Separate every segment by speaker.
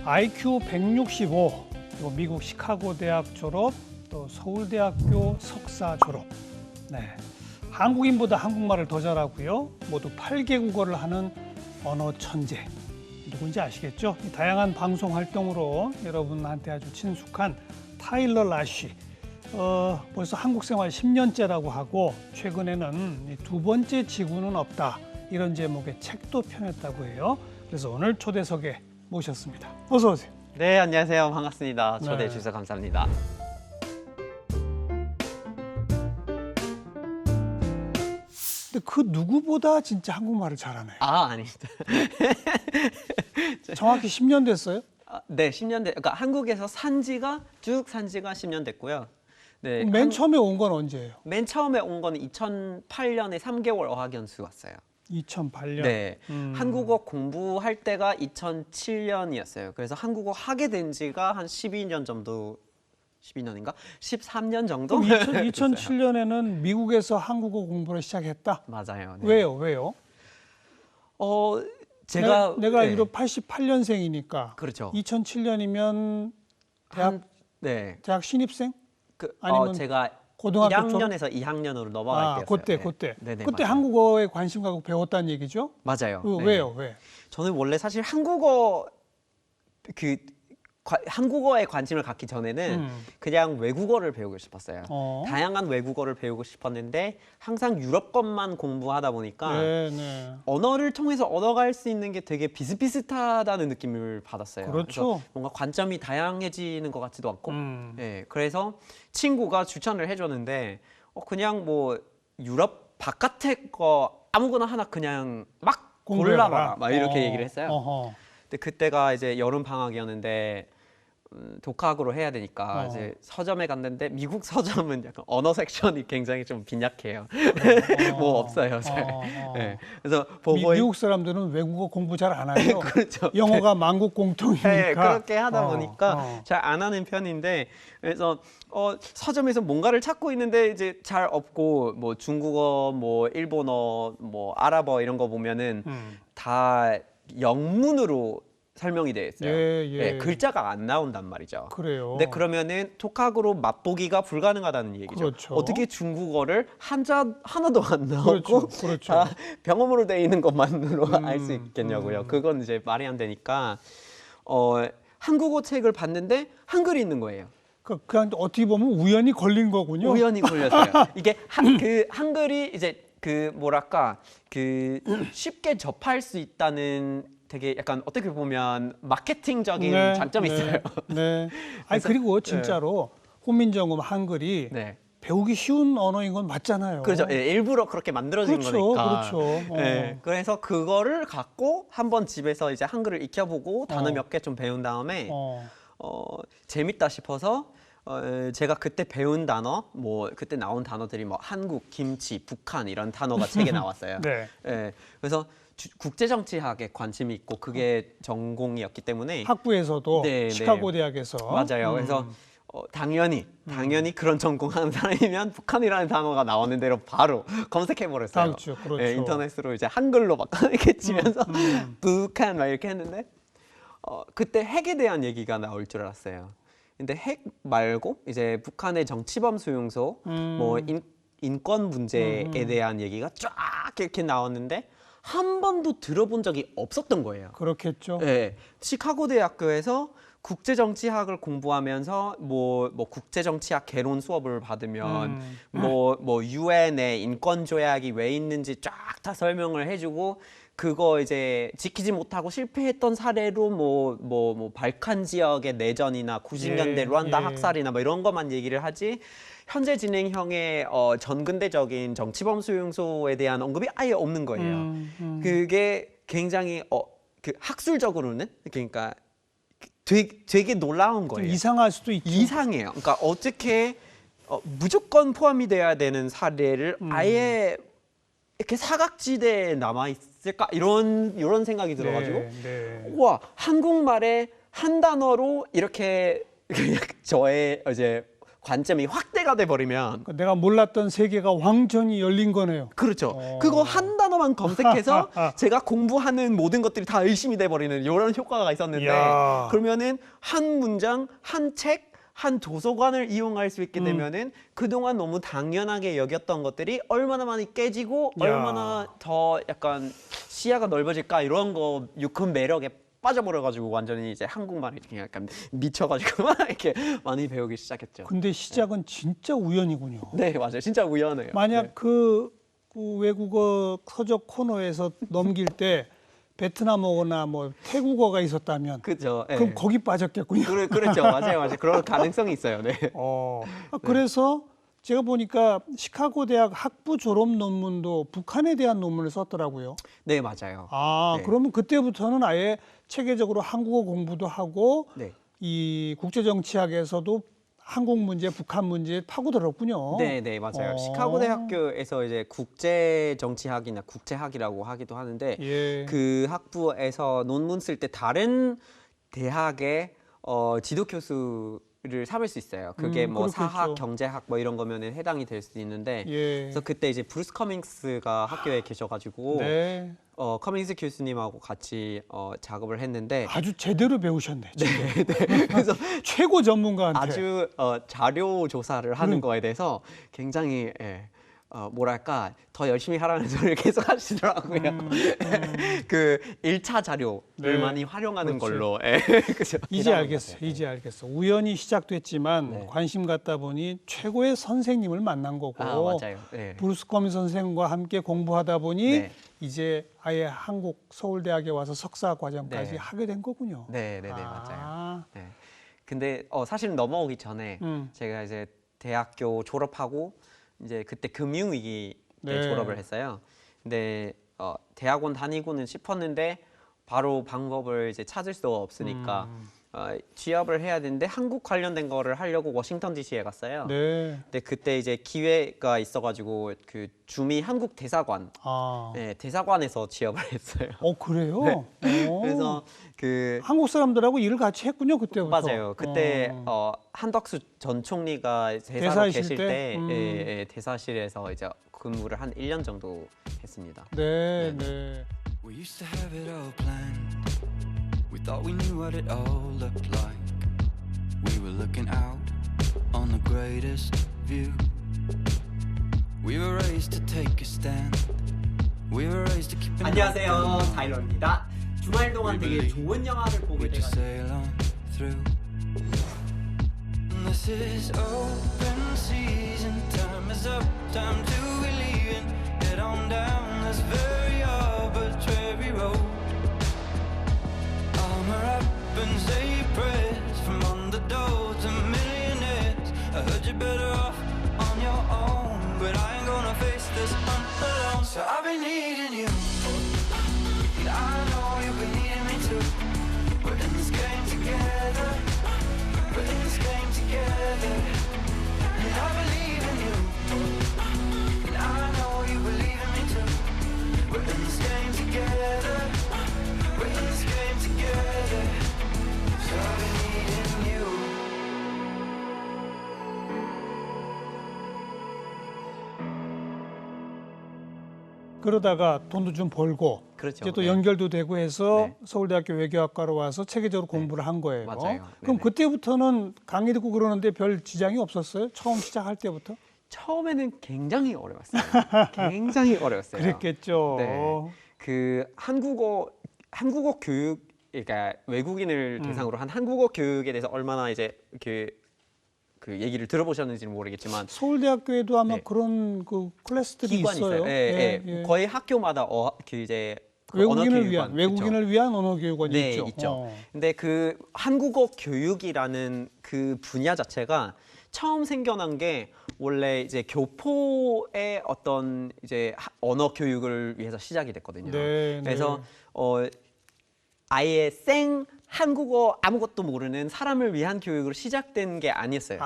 Speaker 1: IQ 165, 그리고 미국 시카고 대학 졸업, 또 서울대학교 석사 졸업. 네, 한국인보다 한국말을 더 잘하고요. 모두 8개 국어를 하는 언어 천재. 누군지 아시겠죠? 이 다양한 방송 활동으로 여러분한테 아주 친숙한 타일러 라쉬. 벌써 한국 생활 10년째라고 하고 최근에는 두 번째 지구는 없다. 이런 제목의 책도 펴냈다고 해요. 그래서 오늘 초대석에 모셨습니다. 어서 오세요.
Speaker 2: 네, 안녕하세요. 반갑습니다. 초대해
Speaker 1: 네.
Speaker 2: 주셔서 감사합니다.
Speaker 1: 근데 그 누구보다 진짜 한국말을 잘하네요.
Speaker 2: 아닙니다.
Speaker 1: 정확히 10년 됐어요?
Speaker 2: 네, 10년 그러니까 한국에서 쭉 산 지가 10년 됐고요. 네,
Speaker 1: 맨 처음에 온 건 언제예요?
Speaker 2: 맨 처음에 온 거는 2008년에 3개월 어학연수 왔어요.
Speaker 1: 2008년.
Speaker 2: 네, 한국어 공부할 때가 2007년이었어요. 그래서 한국어 하게 된 지가 한 12년 정도, 12년인가? 13년 정도?
Speaker 1: 2007년에는 미국에서 한국어 공부를 시작했다?
Speaker 2: 맞아요. 네.
Speaker 1: 왜요?
Speaker 2: 제가
Speaker 1: 내가
Speaker 2: 네,
Speaker 1: 알기로 88년생이니까
Speaker 2: 그렇죠.
Speaker 1: 2007년이면
Speaker 2: 네.
Speaker 1: 대학 신입생?
Speaker 2: 그,
Speaker 1: 아니면
Speaker 2: 제가
Speaker 1: 고등학교
Speaker 2: 1학년에서 2학년으로 넘어갈 때였어요.
Speaker 1: 그때
Speaker 2: 네네,
Speaker 1: 그때
Speaker 2: 맞아요.
Speaker 1: 한국어에 관심 갖고 배웠다는 얘기죠?
Speaker 2: 맞아요. 네.
Speaker 1: 왜요?
Speaker 2: 저는 원래 사실 한국어에 관심을 갖기 전에는 그냥 외국어를 배우고 싶었어요. 다양한 외국어를 배우고 싶었는데 항상 유럽권만 공부하다 보니까
Speaker 1: 네.
Speaker 2: 언어를 통해서 얻어갈 수 있는 게 되게 비슷비슷하다는 느낌을 받았어요.
Speaker 1: 그렇죠.
Speaker 2: 그래서 뭔가 관점이 다양해지는 것 같지도 않고, 네, 그래서 친구가 추천을 해줬는데 그냥 뭐 유럽 바깥의 거 아무거나 하나 그냥 막 골라봐라, 막 이렇게 얘기를 했어요. 근데 그때가 이제 여름 방학이었는데 독학으로 해야 되니까 이제 서점에 갔는데 미국 서점은 약간 언어 섹션이 굉장히 좀 빈약해요. 뭐 없어요, 잘. 네. 그래서
Speaker 1: 미국 사람들은 외국어 공부 잘 안 하죠.
Speaker 2: 그렇죠.
Speaker 1: 영어가 만국 공통이니까.
Speaker 2: 네, 그렇게 하다 보니까 잘 안 하는 편인데, 그래서 서점에서 뭔가를 찾고 있는데 이제 잘 없고, 뭐 중국어, 뭐 일본어, 뭐 아랍어 이런 거 보면은 다 영문으로 설명이 되어 있어요. 네, 글자가 안 나온단 말이죠.
Speaker 1: 그래요.
Speaker 2: 근데 그러면은 독학으로 맛보기가 불가능하다는 얘기죠.
Speaker 1: 그렇죠.
Speaker 2: 어떻게 중국어를 한자 하나도 안 나오고
Speaker 1: 그렇죠.
Speaker 2: 다 병음으로 돼 있는 것만으로 알 수 있겠냐고요. 그건 이제 말이 안 되니까 한국어 책을 봤는데 한글이 있는 거예요.
Speaker 1: 그냥 어떻게 보면 우연히 걸린 거군요.
Speaker 2: 우연히 걸렸어요. 이게 그 한글이 이제 쉽게 접할 수 있다는 되게 약간 어떻게 보면 마케팅적인 장점이 있어요.
Speaker 1: 네. 아니 그리고 진짜로 호민정음 한글이 배우기 쉬운 언어인 건 맞잖아요.
Speaker 2: 그렇죠. 예, 일부러 그렇게 만들어진 거니까.
Speaker 1: 그렇죠.
Speaker 2: 예, 그래서 그거를 갖고 한번 집에서 이제 한글을 익혀보고 단어 몇 개 좀 배운 다음에 재밌다 싶어서 제가 그때 배운 단어, 뭐 그때 나온 단어들이 뭐 한국, 김치, 북한 이런 단어가 책에 나왔어요. 예, 그래서 국제정치학에 관심이 있고 그게 전공이었기 때문에
Speaker 1: 학부에서도 시카고 대학에서
Speaker 2: 맞아요. 그래서 당연히 그런 전공하는 사람이면 북한이라는 단어가 나오는 대로 바로 검색해 버렸어요.
Speaker 1: 그렇죠.
Speaker 2: 예, 인터넷으로 이제 한글로 막 이렇게 치면서 북한 막 이렇게 했는데 그때 핵에 대한 얘기가 나올 줄 알았어요. 근데 핵 말고 이제 북한의 정치범 수용소, 뭐 인권 문제에 대한 얘기가 쫙 이렇게 나왔는데 한 번도 들어본 적이 없었던 거예요.
Speaker 1: 그렇겠죠.
Speaker 2: 네, 시카고 대학교에서 국제정치학을 공부하면서 뭐 국제정치학 개론 수업을 받으면 뭐 유엔의 인권 조약이 왜 있는지 쫙 다 설명을 해주고 그거 이제 지키지 못하고 실패했던 사례로 뭐 발칸 지역의 내전이나 90년대 루안다 학살이나 뭐 이런 것만 얘기를 하지 현재 진행형의 전근대적인 정치범 수용소에 대한 언급이 아예 없는 거예요. 그게 굉장히 그 학술적으로는 그러니까 되게 놀라운 거예요.
Speaker 1: 좀 이상할 수도 있죠.
Speaker 2: 이상해요. 그러니까 어떻게 무조건 포함이 돼야 되는 사례를 아예 이렇게 사각지대에 남아 있을까 이런 생각이 들어가지고 와 한국말에 한 단어로 이렇게 저의 이제 관점이 확대가 돼 버리면
Speaker 1: 내가 몰랐던 세계가 완전히 열린 거네요.
Speaker 2: 그렇죠. 그거 한 단어 하나만 검색해서 제가 공부하는 모든 것들이 다 의심이 돼버리는 이런 효과가 있었는데
Speaker 1: 이야.
Speaker 2: 그러면은 한 문장, 한 책, 한 도서관을 이용할 수 있게 되면은 그동안 너무 당연하게 여겼던 것들이 얼마나 많이 깨지고
Speaker 1: 야.
Speaker 2: 얼마나 더 약간 시야가 넓어질까 이런 거 큰 매력에 빠져버려가지고 완전히 이제 한국말이 그냥 약간 미쳐가지고 막 이렇게 많이 배우기 시작했죠.
Speaker 1: 근데 시작은 진짜 우연이군요.
Speaker 2: 네, 맞아요. 진짜 우연해요.
Speaker 1: 만약
Speaker 2: 네.
Speaker 1: 그 외국어 서적 코너에서 넘길 때 베트남어나 뭐 태국어가 있었다면
Speaker 2: 그죠. 예.
Speaker 1: 그럼 거기 빠졌겠군요.
Speaker 2: 그렇죠. 맞아요. 그런 가능성이 있어요. 네.
Speaker 1: 그래서 제가 보니까 시카고 대학 학부 졸업 논문도 북한에 대한 논문을 썼더라고요.
Speaker 2: 네, 맞아요. 네.
Speaker 1: 그러면 그때부터는 아예 체계적으로 한국어 공부도 하고
Speaker 2: 네.
Speaker 1: 이 국제정치학에서도 한국 문제, 북한 문제에 파고들었군요.
Speaker 2: 네, 네, 맞아요. 시카고 대학교에서 이제 국제 정치학이나 국제학이라고 하기도 하는데
Speaker 1: 예.
Speaker 2: 그 학부에서 논문 쓸 때 다른 대학의 지도 교수를 삼을 수 있어요. 그게 뭐
Speaker 1: 그렇겠죠.
Speaker 2: 사학, 경제학 뭐 이런 거면은 해당이 될 수 있는데
Speaker 1: 예.
Speaker 2: 그래서 그때 이제 브루스 커밍스가 학교에 계셔가지고
Speaker 1: 네.
Speaker 2: 커밍스 교수님하고 같이 작업을 했는데
Speaker 1: 아주 제대로 배우셨네.
Speaker 2: 네, 네. 그래서
Speaker 1: 최고 전문가한테.
Speaker 2: 아주 자료 조사를 하는 거에 대해서 굉장히 뭐랄까 더 열심히 하라는 소리를 계속 하시더라고요. 그 1차 자료를
Speaker 1: 네.
Speaker 2: 많이 활용하는
Speaker 1: 그렇지.
Speaker 2: 걸로. 그죠?
Speaker 1: 이제 알겠어요. 이제 알겠어. 우연히 시작됐지만
Speaker 2: 네.
Speaker 1: 관심 갖다 보니 최고의 선생님을 만난 거고
Speaker 2: 맞아요. 네.
Speaker 1: 브루스 커밍 선생과 함께 공부하다 보니
Speaker 2: 네.
Speaker 1: 이제 아예 한국 서울대학에 와서 석사 과정까지
Speaker 2: 네.
Speaker 1: 하게 된 거군요.
Speaker 2: 네, 네, 네, 맞아요.
Speaker 1: 아,
Speaker 2: 네. 근데 사실 넘어오기 전에 제가 이제 대학교 졸업하고 이제 그때 금융위기에
Speaker 1: 네.
Speaker 2: 졸업을 했어요. 근데 대학원 다니고는 싶었는데 바로 방법을 이제 찾을 수 없으니까 취업을 해야 되는데 한국 관련된 거를 하려고 워싱턴 DC에 갔어요.
Speaker 1: 네.
Speaker 2: 근데 그때 이제 기회가 있어가지고 그 주미 한국 대사관, 네, 대사관에서 취업을 했어요.
Speaker 1: 그래요?
Speaker 2: 그래서 그
Speaker 1: 한국 사람들하고 일을 같이 했군요 그때부터.
Speaker 2: 맞아요. 그때 한덕수 전 총리가 대사로
Speaker 1: 대사이실
Speaker 2: 계실
Speaker 1: 때?
Speaker 2: 때 예, 대사실에서 이제 근무를 한 1년 정도 했습니다.
Speaker 1: 네, 네.
Speaker 3: We used to have it all planned. We thought we knew what it all looked like. We were looking out on the greatest view. We were raised to take a stand. We were raised to keep an
Speaker 2: 안녕하세요, 타일러입니다. 주말 동안 되게 좋은 영화를 보게
Speaker 3: We just
Speaker 2: 돼가지고
Speaker 3: sail on through. And this is open season. Time is up. Time to be leaving. Head on down this very arbitrary road. Armor up and say prayers from underdogs to millionaires. I heard you're better off on your own, but I ain't gonna face this on alone. So I've been needing you, and I know you've been needing me too. We're in this game together. We're in this game together. And I believe in you, and I know you believe in me too. We're in this game together. We're in this game together. So I've been needing you.
Speaker 1: 그러다가 돈도 좀 벌고
Speaker 2: 그렇죠.
Speaker 1: 이제 또
Speaker 2: 네.
Speaker 1: 연결도 되고 해서
Speaker 2: 네.
Speaker 1: 서울대학교 외교학과로 와서 체계적으로 공부를 한 거예요.
Speaker 2: 맞아요.
Speaker 1: 그럼
Speaker 2: 네네.
Speaker 1: 그때부터는 강의 듣고 그러는데 별 지장이 없었어요? 처음 시작할 때부터?
Speaker 2: 처음에는 굉장히 어려웠어요. 굉장히 어려웠어요.
Speaker 1: 그랬겠죠.
Speaker 2: 네. 그 한국어 교육, 그러니까 외국인을 대상으로 한 한국어 교육에 대해서 얼마나 이제 그 얘기를 들어보셨는지는 모르겠지만
Speaker 1: 서울대학교에도 아마
Speaker 2: 네.
Speaker 1: 그런 그 클래스들이
Speaker 2: 기관이
Speaker 1: 있어요.
Speaker 2: 있어요. 예. 거의 학교마다 그 이제 그 언어
Speaker 1: 외국인을
Speaker 2: 교육관,
Speaker 1: 위한
Speaker 2: 그쵸?
Speaker 1: 외국인을 위한 언어 교육원이
Speaker 2: 네,
Speaker 1: 있죠.
Speaker 2: 있죠. 근데 그 한국어 교육이라는 그 분야 자체가 처음 생겨난 게 원래 이제 교포의 어떤 이제 언어 교육을 위해서 시작이 됐거든요.
Speaker 1: 네,
Speaker 2: 그래서 아예 생 한국어 아무것도 모르는 사람을 위한 교육으로 시작된 게 아니었어요.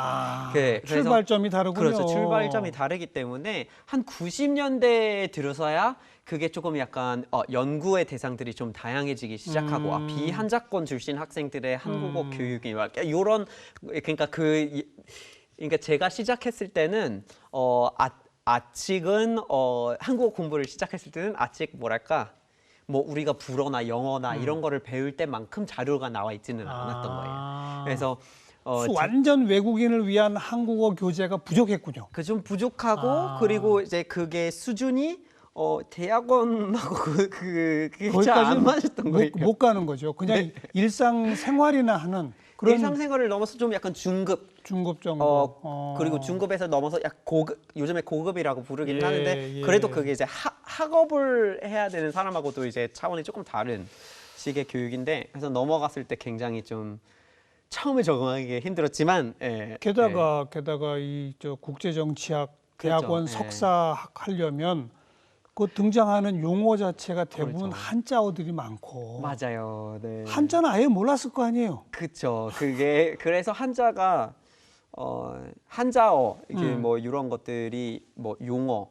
Speaker 2: 그래서
Speaker 1: 출발점이 다르군요.
Speaker 2: 그렇죠. 출발점이 다르기 때문에 한 90년대에 들어서야 그게 조금 약간 연구의 대상들이 좀 다양해지기 시작하고 비한자권 출신 학생들의 한국어 교육이 막 이런 그러니까 제가 시작했을 때는 아직은 한국어 공부를 시작했을 때는 아직 뭐랄까 뭐 우리가 불어나 영어나 이런 거를 배울 때만큼 자료가 나와 있지는 않았던 거예요. 그래서
Speaker 1: 완전 외국인을 위한 한국어 교재가 부족했군요.
Speaker 2: 그 좀 부족하고 그리고 이제 그게 수준이 대학원하고 그게 잘 안 맞았던 거예요.
Speaker 1: 못 가는 거죠. 그냥 일상생활이나 하는 그런
Speaker 2: 일상생활을 넘어서 좀 약간 중급
Speaker 1: 정도.
Speaker 2: 그리고 중급에서 넘어서 약 고급, 요즘에 고급이라고 부르긴
Speaker 1: 예,
Speaker 2: 하는데
Speaker 1: 예.
Speaker 2: 그래도 그게 이제 학업을 해야 되는 사람하고도 이제 차원이 조금 다른 식의 교육인데 그래서 넘어갔을 때 굉장히 좀 처음에 적응하기 힘들었지만
Speaker 1: 게다가 이 저 국제정치학 대학원
Speaker 2: 그렇죠.
Speaker 1: 석사학 하려면 그 등장하는 용어 자체가 대부분
Speaker 2: 그렇죠.
Speaker 1: 한자어들이 많고
Speaker 2: 맞아요. 네.
Speaker 1: 한자는 아예 몰랐을 거 아니에요.
Speaker 2: 그렇죠. 그게 그래서 한자가 한자어 이게 뭐 이런 것들이 뭐 용어로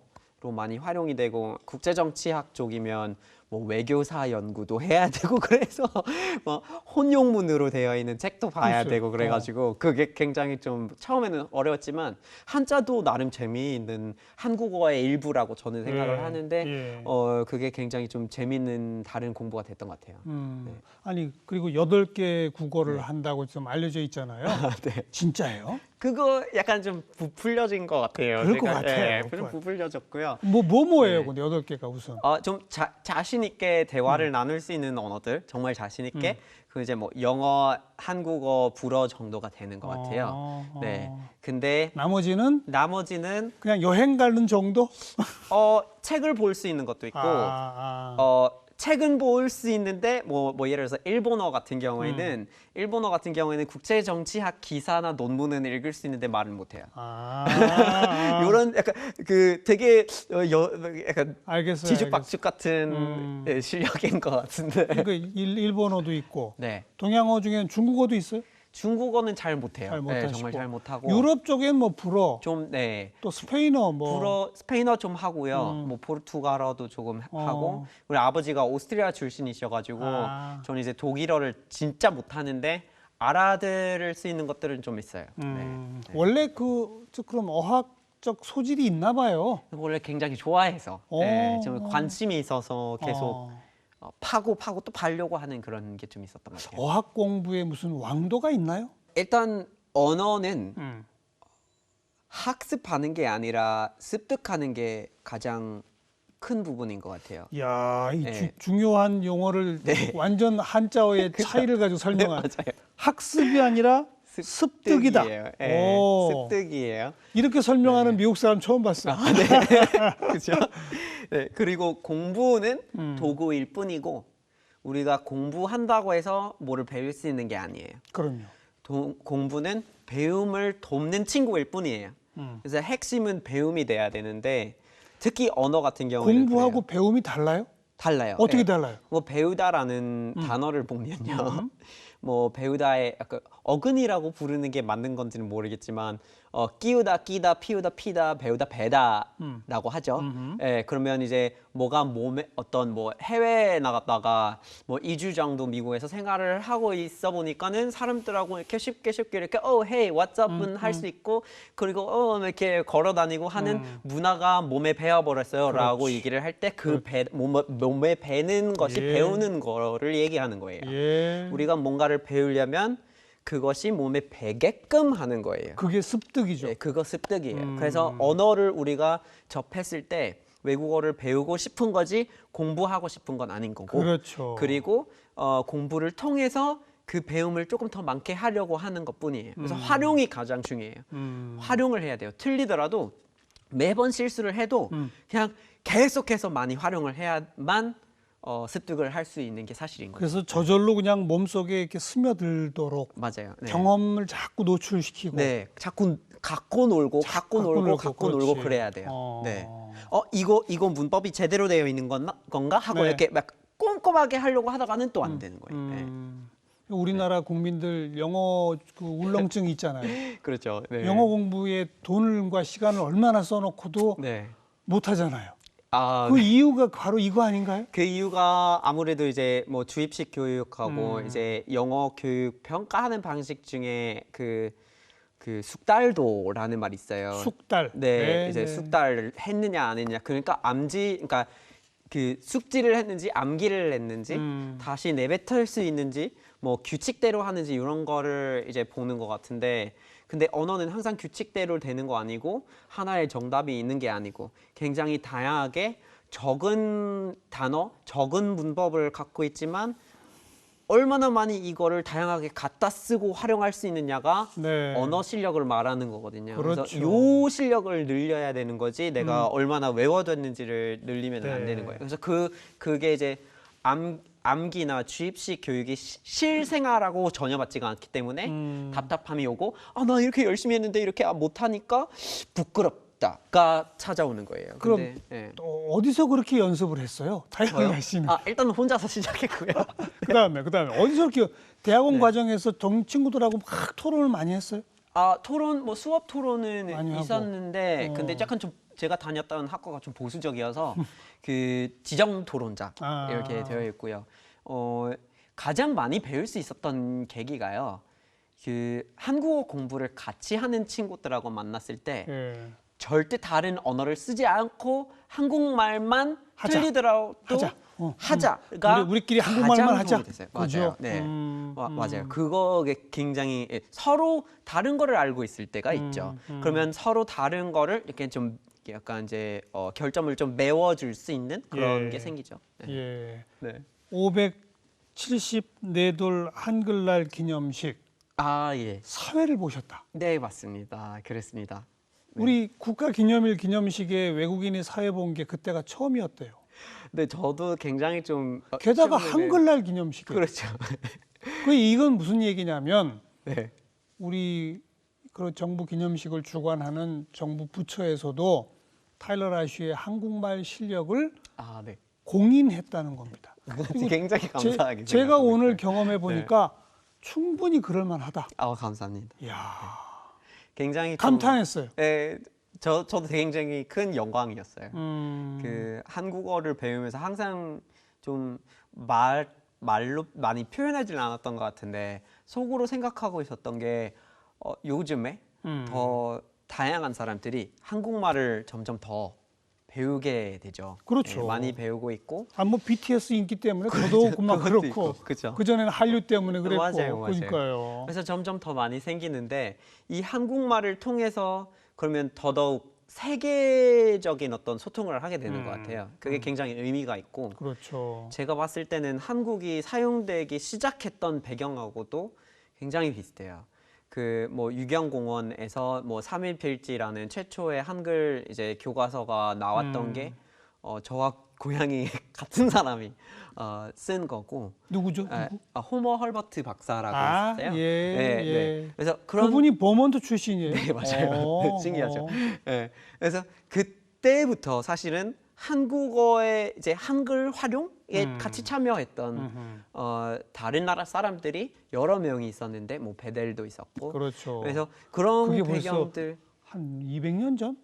Speaker 2: 많이 활용이 되고 국제정치학 쪽이면 뭐 외교사 연구도 해야 되고 그래서 뭐 혼용문으로 되어 있는 책도 봐야
Speaker 1: 글쎄요.
Speaker 2: 되고 그래가지고 그게 굉장히 좀 처음에는 어려웠지만 한자도 나름 재미있는 한국어의 일부라고 저는 생각을
Speaker 1: 예,
Speaker 2: 하는데
Speaker 1: 예.
Speaker 2: 그게 굉장히 좀 재미있는 다른 공부가 됐던 것 같아요.
Speaker 1: 아니 그리고 8개 국어를 한다고 좀 알려져 있잖아요.
Speaker 2: 네.
Speaker 1: 진짜예요?
Speaker 2: 그거 약간 좀 부풀려진 것 같아요.
Speaker 1: 그럴 것
Speaker 2: 제가.
Speaker 1: 같아요.
Speaker 2: 좀 부풀려졌고요.
Speaker 1: 뭐예요?
Speaker 2: 네.
Speaker 1: 근데 8개가 우선.
Speaker 2: 좀 자신 있게 대화를 나눌 수 있는 언어들 정말 자신 있게 그 이제 뭐 영어, 한국어, 불어 정도가 되는 것 같아요. 네. 근데
Speaker 1: 나머지는
Speaker 2: 나머지는
Speaker 1: 여행 가는 정도?
Speaker 2: 책을 볼 수 있는 것도 있고
Speaker 1: 아.
Speaker 2: 책은 볼 수 있는데 뭐 예를 들어서 일본어 같은 경우에는 국제 정치학 기사나 논문은 읽을 수 있는데 말은 못 해요. 이런 약간 그 되게 약간
Speaker 1: 알겠어요.
Speaker 2: 지죽박죽 같은 실력인 것 같은데.
Speaker 1: 그러니까 일본어도 있고
Speaker 2: 네.
Speaker 1: 동양어 중에는 중국어도 있어요?
Speaker 2: 중국어는 잘 못해요.
Speaker 1: 잘
Speaker 2: 네,
Speaker 1: 못하시고.
Speaker 2: 정말 잘 못하고.
Speaker 1: 유럽 쪽엔 뭐 불어,
Speaker 2: 좀 네.
Speaker 1: 또 스페인어 뭐
Speaker 2: 불어 스페인어 좀 하고요. 뭐 포르투갈어도 조금 하고. 우리 아버지가 오스트리아 출신이셔가지고 저는 이제 독일어를 진짜 못하는데 알아들을 수 있는 것들은 좀 있어요.
Speaker 1: 원래 그럼 어학적 소질이 있나 봐요.
Speaker 2: 원래 굉장히 좋아해서 좀 관심이 있어서 계속 파고 또 파려고 하는 그런 게 좀 있었던 것 같아요.
Speaker 1: 어학 공부에 무슨 왕도가 있나요?
Speaker 2: 일단 언어는 학습하는 게 아니라 습득하는 게 가장 큰 부분인 것 같아요.
Speaker 1: 이야, 이
Speaker 2: 네.
Speaker 1: 중요한 용어를 완전 한자어의 차이를 가지고 설명한
Speaker 2: 맞아요.
Speaker 1: 학습이 아니라 습득이다.
Speaker 2: 습득이에요.
Speaker 1: 이렇게 설명하는 미국 사람 처음 봤어요.
Speaker 2: 그렇죠. 네, 그리고 공부는 도구일 뿐이고 우리가 공부한다고 해서 뭐를 배울 수 있는 게 아니에요.
Speaker 1: 그럼요.
Speaker 2: 공부는 배움을 돕는 친구일 뿐이에요. 그래서 핵심은 배움이 돼야 되는데 특히 언어 같은 경우에는
Speaker 1: 공부하고
Speaker 2: 그래요.
Speaker 1: 배움이 달라요?
Speaker 2: 달라요.
Speaker 1: 어떻게 달라요?
Speaker 2: 뭐 배우다라는 단어를 보면요. 뭐 배우다의 약간 어근이라고 부르는 게 맞는 건지는 모르겠지만 끼우다, 끼다, 피우다, 피다, 배우다, 배다라고 하죠. 그러면 이제 뭐가 몸에 어떤 뭐 해외에 나갔다가 뭐 2주 정도 미국에서 생활을 하고 있어 보니까는 사람들하고 이렇게 쉽게 이렇게 hey, what's up은 할 수 있고 그리고 이렇게 걸어 다니고 하는 문화가 몸에 배어버렸어요라고 얘기를 할 때 그 몸에 배는 것이 배우는 거를 얘기하는 거예요. 우리가 뭔가를 배우려면 그것이 몸에 배게끔 하는 거예요.
Speaker 1: 그게 습득이죠.
Speaker 2: 네, 그거 습득이에요. 그래서 언어를 우리가 접했을 때 외국어를 배우고 싶은 거지 공부하고 싶은 건 아닌 거고.
Speaker 1: 그렇죠.
Speaker 2: 그리고 공부를 통해서 그 배움을 조금 더 많게 하려고 하는 것뿐이에요. 그래서 활용이 가장 중요해요. 활용을 해야 돼요. 틀리더라도 매번 실수를 해도 그냥 계속해서 많이 활용을 해야만 습득을 할 수 있는 게 사실인 거죠.
Speaker 1: 그래서 저절로 그냥 몸속에 이렇게 스며들도록
Speaker 2: 맞아요. 네.
Speaker 1: 경험을 자꾸 노출시키고
Speaker 2: 네, 자꾸 갖고 놀고
Speaker 1: 그렇지.
Speaker 2: 그래야 돼요. 네. 이거 문법이 제대로 되어 있는 건가 하고
Speaker 1: 네.
Speaker 2: 이렇게 막 꼼꼼하게 하려고 하다가는 또 안 되는 거예요. 네.
Speaker 1: 우리나라 국민들 영어 그 울렁증이 있잖아요.
Speaker 2: 그렇죠. 네.
Speaker 1: 영어 공부에 돈과 시간을 얼마나 써놓고도
Speaker 2: 네.
Speaker 1: 못 하잖아요.
Speaker 2: 아,
Speaker 1: 그 이유가 바로 이거 아닌가요?
Speaker 2: 그 이유가 아무래도 이제 뭐 주입식 교육하고 이제 영어 교육 평가하는 방식 중에 그 그 숙달도라는 말이 있어요.
Speaker 1: 숙달.
Speaker 2: 네, 이제 숙달을 했느냐 안 했느냐. 그러니까 그러니까 그 숙지를 했는지 암기를 했는지 다시 내뱉을 수 있는지 뭐 규칙대로 하는지 이런 거를 이제 보는 것 같은데, 근데 언어는 항상 규칙대로 되는 거 아니고 하나의 정답이 있는 게 아니고 굉장히 다양하게 적은 단어, 적은 문법을 갖고 있지만 얼마나 많이 이거를 다양하게 갖다 쓰고 활용할 수 있느냐가
Speaker 1: 네.
Speaker 2: 언어 실력을 말하는 거거든요.
Speaker 1: 그렇죠.
Speaker 2: 그래서 요 실력을 늘려야 되는 거지 내가 얼마나 외워뒀는지를 늘리면 안
Speaker 1: 네.
Speaker 2: 되는 거예요. 그래서 그게 이제 암기나 주입식 교육이 실생활하고 전혀 맞지가 않기 때문에 답답함이 오고 나 이렇게 열심히 했는데 이렇게 못하니까 부끄럽다가 찾아오는 거예요.
Speaker 1: 그럼
Speaker 2: 근데, 예.
Speaker 1: 또 어디서 그렇게 연습을 했어요? 타이러라 씨는.
Speaker 2: 일단 혼자서 시작했고요.
Speaker 1: 그다음에 어디서 이렇게 대학원 과정에서 친구들하고 막 토론을 많이 했어요?
Speaker 2: 토론, 뭐 수업
Speaker 1: 많이
Speaker 2: 토론은
Speaker 1: 하고.
Speaker 2: 있었는데 근데 약간 좀 제가 다녔던 학과가 좀 보수적이어서 그 지정 토론자 이렇게 되어 있고요. 가장 많이 배울 수 있었던 계기가요. 그 한국어 공부를 같이 하는 친구들하고 만났을 때
Speaker 1: 예.
Speaker 2: 절대 다른 언어를 쓰지 않고 한국말만
Speaker 1: 하자.
Speaker 2: 틀리더라도 하자가
Speaker 1: 우리끼리 한국말만
Speaker 2: 가장
Speaker 1: 하자.
Speaker 2: 도움이 됐어요.
Speaker 1: 그죠?
Speaker 2: 맞아요. 네. 맞아요. 그거가 굉장히 서로 다른 거를 알고 있을 때가 있죠. 그러면 서로 다른 거를 이렇게 좀 약간 이제 결점을 좀 메워줄 수 있는 그런
Speaker 1: 예.
Speaker 2: 게 생기죠. 네.
Speaker 1: 예.
Speaker 2: 네.
Speaker 1: 574돌 한글날 기념식
Speaker 2: 예.
Speaker 1: 사회를 보셨다.
Speaker 2: 네, 맞습니다. 그렇습니다.
Speaker 1: 우리 국가기념일 기념식에 외국인이 사회 본 게 그때가 처음이었대요.
Speaker 2: 네, 저도 굉장히 좀
Speaker 1: 게다가
Speaker 2: 최근에는-
Speaker 1: 한글날 기념식.
Speaker 2: 그렇죠.
Speaker 1: 이건 무슨 얘기냐면
Speaker 2: 네.
Speaker 1: 우리 그 정부 기념식을 주관하는 정부 부처에서도 타일러 라쉬의 한국말 실력을
Speaker 2: 네.
Speaker 1: 공인했다는 겁니다.
Speaker 2: 굉장히 감사하게
Speaker 1: 제가
Speaker 2: 생각하고
Speaker 1: 오늘
Speaker 2: 있어요.
Speaker 1: 경험해 보니까 충분히 그럴 만하다.
Speaker 2: 감사합니다.
Speaker 1: 이야,
Speaker 2: 굉장히 좀-
Speaker 1: 감탄했어요.
Speaker 2: 네, 저도 굉장히 큰 영광이었어요.
Speaker 1: 음.
Speaker 2: 그 한국어를 배우면서 항상 좀 말로 많이 표현하지는 않았던 것 같은데 속으로 생각하고 있었던 게 요즘에 더 다양한 사람들이 한국말을 점점 더 배우게 되죠.
Speaker 1: 그렇죠.
Speaker 2: 네, 많이 배우고 있고.
Speaker 1: 뭐 BTS 인기 때문에 더더욱 막
Speaker 2: 그것도
Speaker 1: 그렇고
Speaker 2: 있고, 그죠.
Speaker 1: 그전에는 한류 때문에 그랬고
Speaker 2: 맞아요.
Speaker 1: 그러니까요.
Speaker 2: 그래서 점점 더 많이 생기는데 이 한국말을 통해서 그러면 더더욱 세계적인 어떤 소통을 하게 되는 것 같아요. 그게 굉장히 의미가 있고,
Speaker 1: 그렇죠.
Speaker 2: 제가 봤을 때는 한국이 사용되기 시작했던 배경하고도 굉장히 비슷해요. 그 뭐 유경공원에서 뭐 3.1필지라는 최초의 한글 이제 교과서가 나왔던 게 저와 고향이 같은 사람이 쓴 거고.
Speaker 1: 누구죠? 누구?
Speaker 2: 호머 헐버트 박사라고 있어요.
Speaker 1: 예.
Speaker 2: 그래서 그런
Speaker 1: 그분이 버몬트 출신이에요.
Speaker 2: 네, 맞아요. 신기하죠. 네. 그래서 그때부터 사실은 한국어의 이제 한글 활용에 같이 참여했던 다른 나라 사람들이 여러 명이 있었는데 뭐 베델도 있었고.
Speaker 1: 그렇죠.
Speaker 2: 그래서 그런
Speaker 1: 그게 벌써
Speaker 2: 배경들
Speaker 1: 한 200년 전?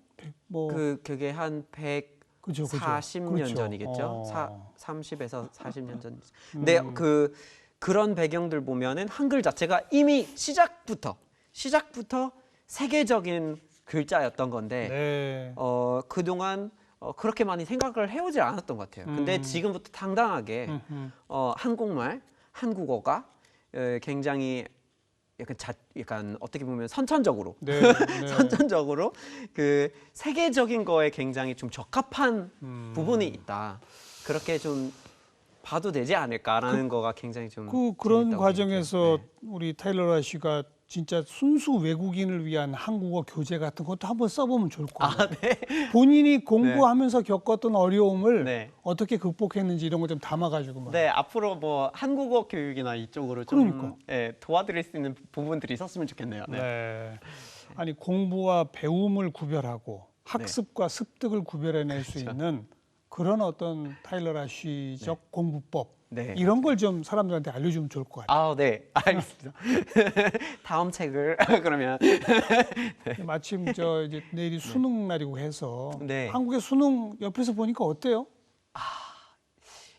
Speaker 2: 그게 한 140년
Speaker 1: 그렇죠.
Speaker 2: 전이겠죠. 30에서 40년 전. 근데 그런 배경들 보면은 한글 자체가 이미 시작부터 세계적인 글자였던 건데
Speaker 1: 네.
Speaker 2: 그동안 그렇게 많이 생각을 해오지 않았던 것 같아요. 근데 지금부터 당당하게 한국말, 한국어가 굉장히 약간 어떻게 보면 선천적으로
Speaker 1: 네.
Speaker 2: 선천적으로 그 세계적인 거에 굉장히 좀 적합한 부분이 있다. 그렇게 좀 봐도 되지 않을까라는 거가 굉장히 좀
Speaker 1: 그런
Speaker 2: 재밌다고
Speaker 1: 과정에서
Speaker 2: 생각해요.
Speaker 1: 우리 타일러 라쉬가 진짜 순수 외국인을 위한 한국어 교재 같은 것도 한번 써보면 좋을 것 같아요. 본인이 공부하면서 겪었던 어려움을
Speaker 2: 네.
Speaker 1: 어떻게 극복했는지 이런 걸 좀 담아가지고 막.
Speaker 2: 네, 앞으로 뭐 한국어 교육이나 이쪽으로 좀
Speaker 1: 그러니까.
Speaker 2: 도와드릴 수 있는 부분들이 있었으면 좋겠네요.
Speaker 1: 네. 아니 공부와 배움을 구별하고 학습과 습득을 구별해낼 수 있는 그런 어떤 타일러 라쉬적 공부법
Speaker 2: 네.
Speaker 1: 이런 걸 좀 사람들한테 알려주면 좋을 것 같아요.
Speaker 2: 네, 알겠습니다. 다음 책을 그러면
Speaker 1: 마침 이제 내일이 수능 날이고 해서
Speaker 2: 네.
Speaker 1: 한국의 수능 옆에서 보니까 어때요?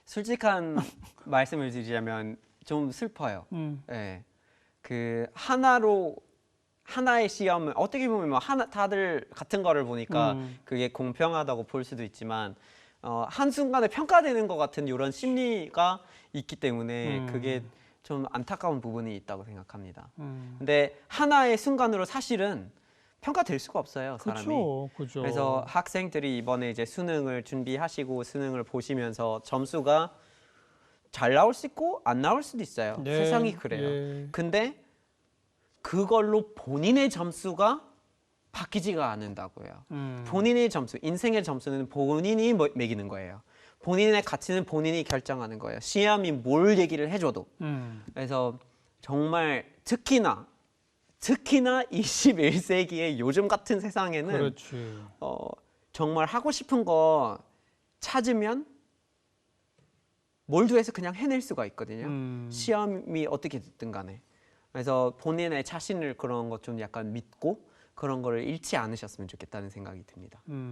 Speaker 2: 솔직한 말씀을 드리자면 좀 슬퍼요.
Speaker 1: 음.
Speaker 2: 네. 그 하나로 하나의 시험은 어떻게 보면 뭐 다들 같은 거를 보니까
Speaker 1: 음.
Speaker 2: 그게 공평하다고 볼 수도 있지만 한순간에 평가되는 것 같은 이런 심리가 있기 때문에 그게 좀 안타까운 부분이 있다고 생각합니다. 근데 하나의 순간으로 사실은 평가될 수가 없어요, 사람이.
Speaker 1: 그렇죠.
Speaker 2: 그래서 학생들이 이번에 이제 수능을 준비하시고 수능을 보시면서 점수가 잘 나올 수 있고 안 나올 수도 있어요.
Speaker 1: 네,
Speaker 2: 세상이 그래요.
Speaker 1: 예.
Speaker 2: 근데 그걸로 본인의 점수가 바뀌지가 않는다고요. 본인의 점수, 인생의 점수는 본인이 매기는 거예요. 본인의 가치는 본인이 결정하는 거예요. 시험이 뭘 얘기를 해줘도. 그래서 정말 특히나 21세기의 요즘 같은 세상에는
Speaker 1: 그렇지.
Speaker 2: 정말 하고 싶은 거 찾으면 몰두해서 그냥 해낼 수가 있거든요. 시험이 어떻게 됐든 간에. 그래서 본인의 자신을 그런 것 좀 약간 믿고 그런 거를 잃지 않으셨으면 좋겠다는 생각이 듭니다.